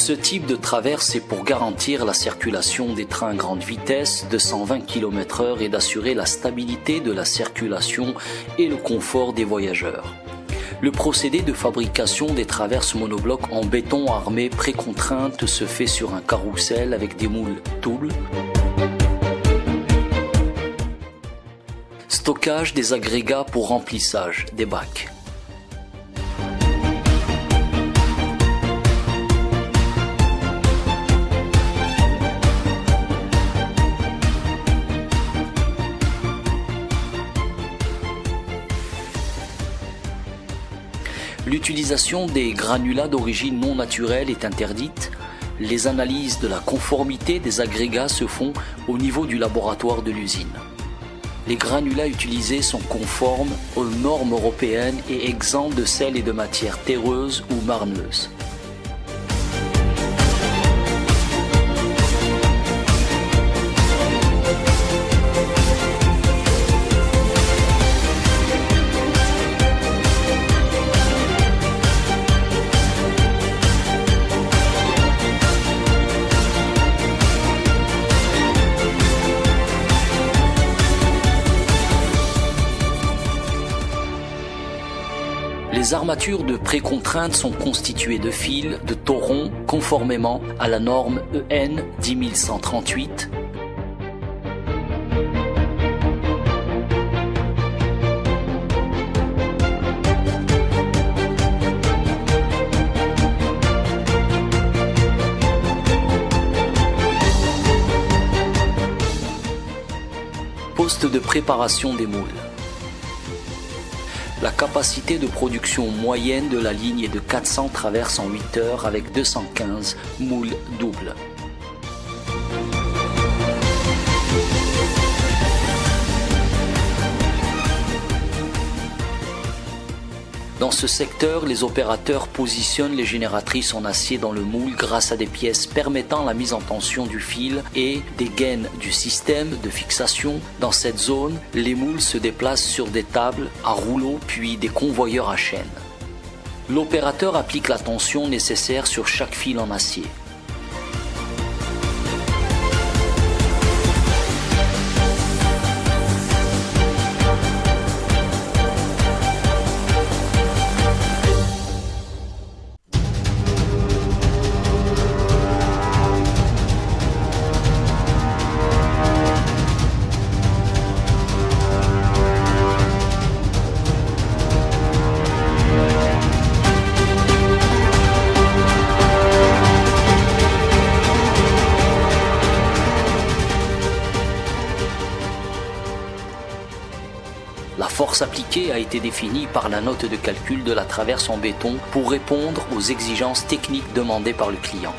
Ce type de traverse est pour garantir la circulation des trains grande vitesse de 120 km/h et d'assurer la stabilité de la circulation et le confort des voyageurs. Le procédé de fabrication des traverses monoblocs en béton armé précontrainte se fait sur un carrousel avec des moules doubles. Stockage des agrégats pour remplissage des bacs. L'utilisation des granulats d'origine non naturelle est interdite. Les analyses de la conformité des agrégats se font au niveau du laboratoire de l'usine. Les granulats utilisés sont conformes aux normes européennes et exempts de sel et de matières terreuses ou marneuses. Les armatures de précontrainte sont constituées de fils de tauron conformément à la norme EN 10138. Poste de préparation des moules. La capacité de production moyenne de la ligne est de 400 traverses en 8 heures avec 215 moules doubles. Dans ce secteur, les opérateurs positionnent les génératrices en acier dans le moule grâce à des pièces permettant la mise en tension du fil et des gaines du système de fixation. Dans cette zone, les moules se déplacent sur des tables à rouleaux puis des convoyeurs à chaîne. L'opérateur applique la tension nécessaire sur chaque fil en acier. La force appliquée a été définie par la note de calcul de la traverse en béton pour répondre aux exigences techniques demandées par le client.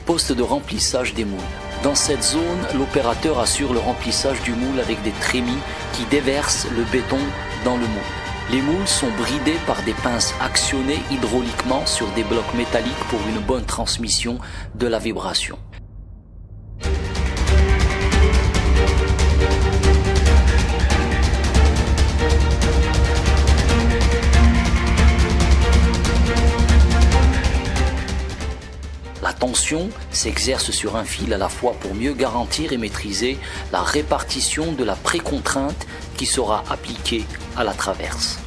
Poste de remplissage des moules. Dans cette zone, l'opérateur assure le remplissage du moule avec des trémies qui déversent le béton dans le moule. Les moules sont bridés par des pinces actionnées hydrauliquement sur des blocs métalliques pour une bonne transmission de la vibration. La tension s'exerce sur un fil à la fois pour mieux garantir et maîtriser la répartition de la précontrainte qui sera appliquée à la traverse.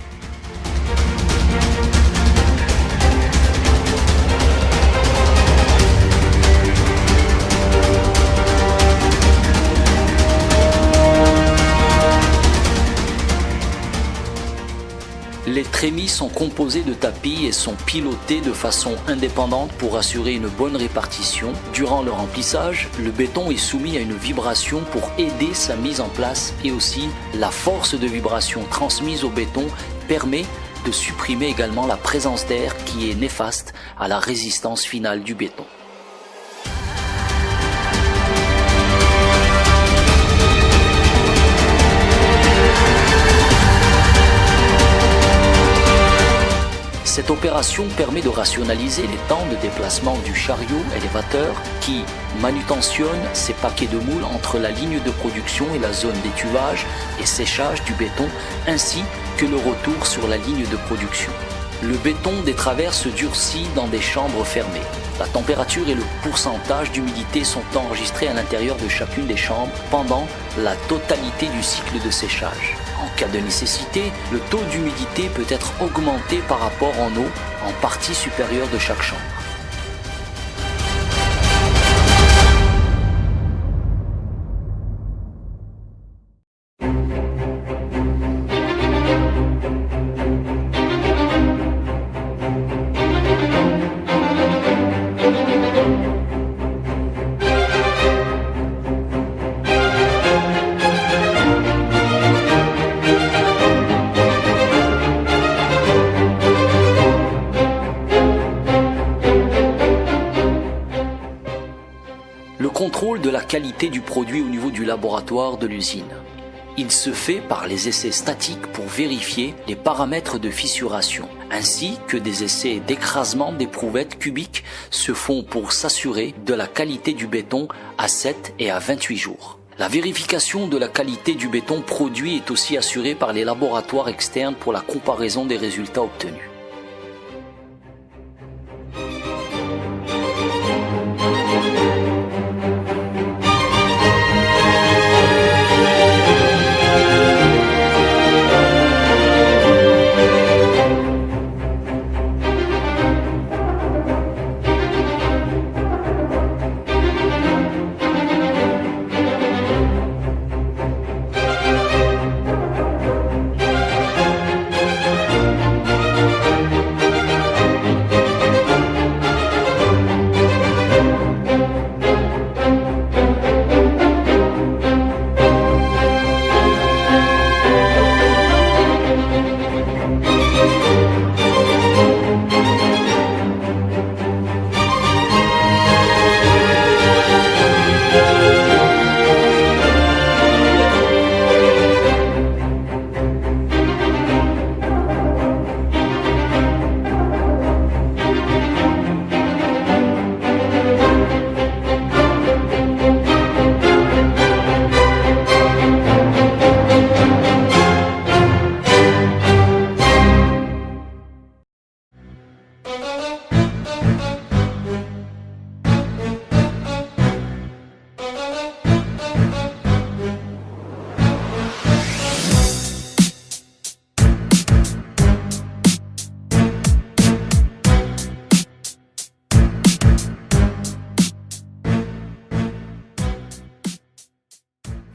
Les trémies sont composées de tapis et sont pilotées de façon indépendante pour assurer une bonne répartition. Durant le remplissage, le béton est soumis à une vibration pour aider sa mise en place et aussi la force de vibration transmise au béton permet de supprimer également la présence d'air qui est néfaste à la résistance finale du béton. Cette opération permet de rationaliser les temps de déplacement du chariot élévateur qui manutentionne ces paquets de moules entre la ligne de production et la zone d'étuvage et séchage du béton, ainsi que le retour sur la ligne de production. Le béton des traverses durcit dans des chambres fermées. La température et le pourcentage d'humidité sont enregistrés à l'intérieur de chacune des chambres pendant la totalité du cycle de séchage. En cas de nécessité, le taux d'humidité peut être augmenté par rapport en eau en partie supérieure de chaque chambre. Contrôle de la qualité du produit au niveau du laboratoire de l'usine. Il se fait par les essais statiques pour vérifier les paramètres de fissuration, ainsi que des essais d'écrasement d'éprouvettes cubiques se font pour s'assurer de la qualité du béton à 7 et à 28 jours. La vérification de la qualité du béton produit est aussi assurée par les laboratoires externes pour la comparaison des résultats obtenus.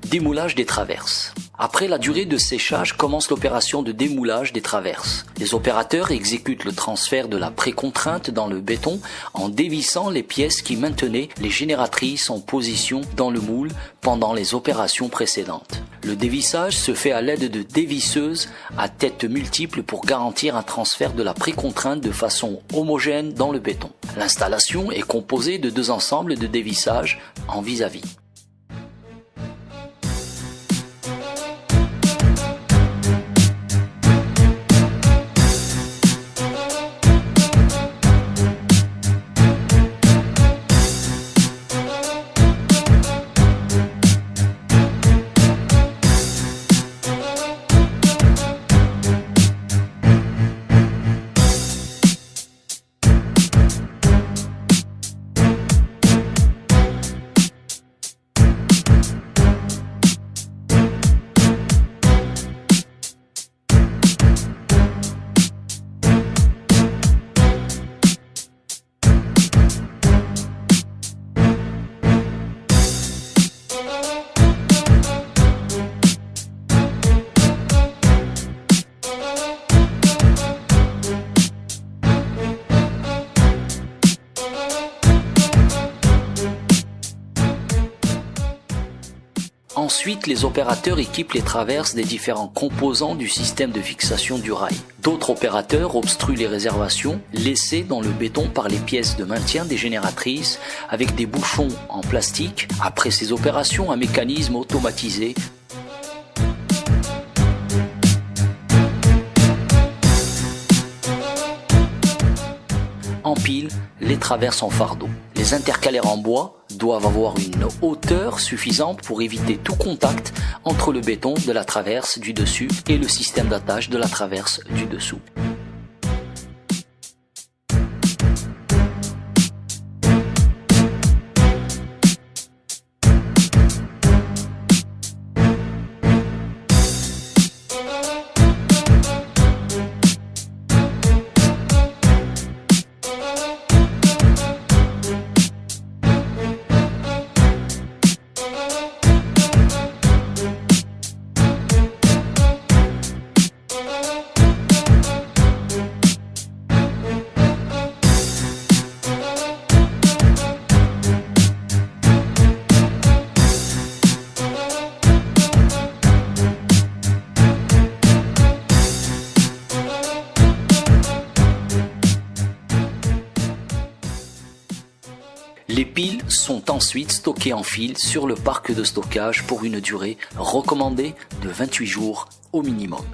Démoulage des traverses. Après la durée de séchage commence l'opération de démoulage des traverses. Les opérateurs exécutent le transfert de la précontrainte dans le béton en dévissant les pièces qui maintenaient les génératrices en position dans le moule pendant les opérations précédentes. Le dévissage se fait à l'aide de dévisseuses à tête multiple pour garantir un transfert de la précontrainte de façon homogène dans le béton. L'installation est composée de 2 ensembles de dévissage en vis-à-vis. Ensuite, les opérateurs équipent les traverses des différents composants du système de fixation du rail. D'autres opérateurs obstruent les réservations laissées dans le béton par les pièces de maintien des génératrices avec des bouchons en plastique. Après ces opérations, un mécanisme automatisé empile les traverses en fardeau. Les intercalaires en bois doivent avoir une hauteur suffisante pour éviter tout contact entre le béton de la traverse du dessus et le système d'attache de la traverse du dessous. Les piles sont ensuite stockées en fil sur le parc de stockage pour une durée recommandée de 28 jours au minimum.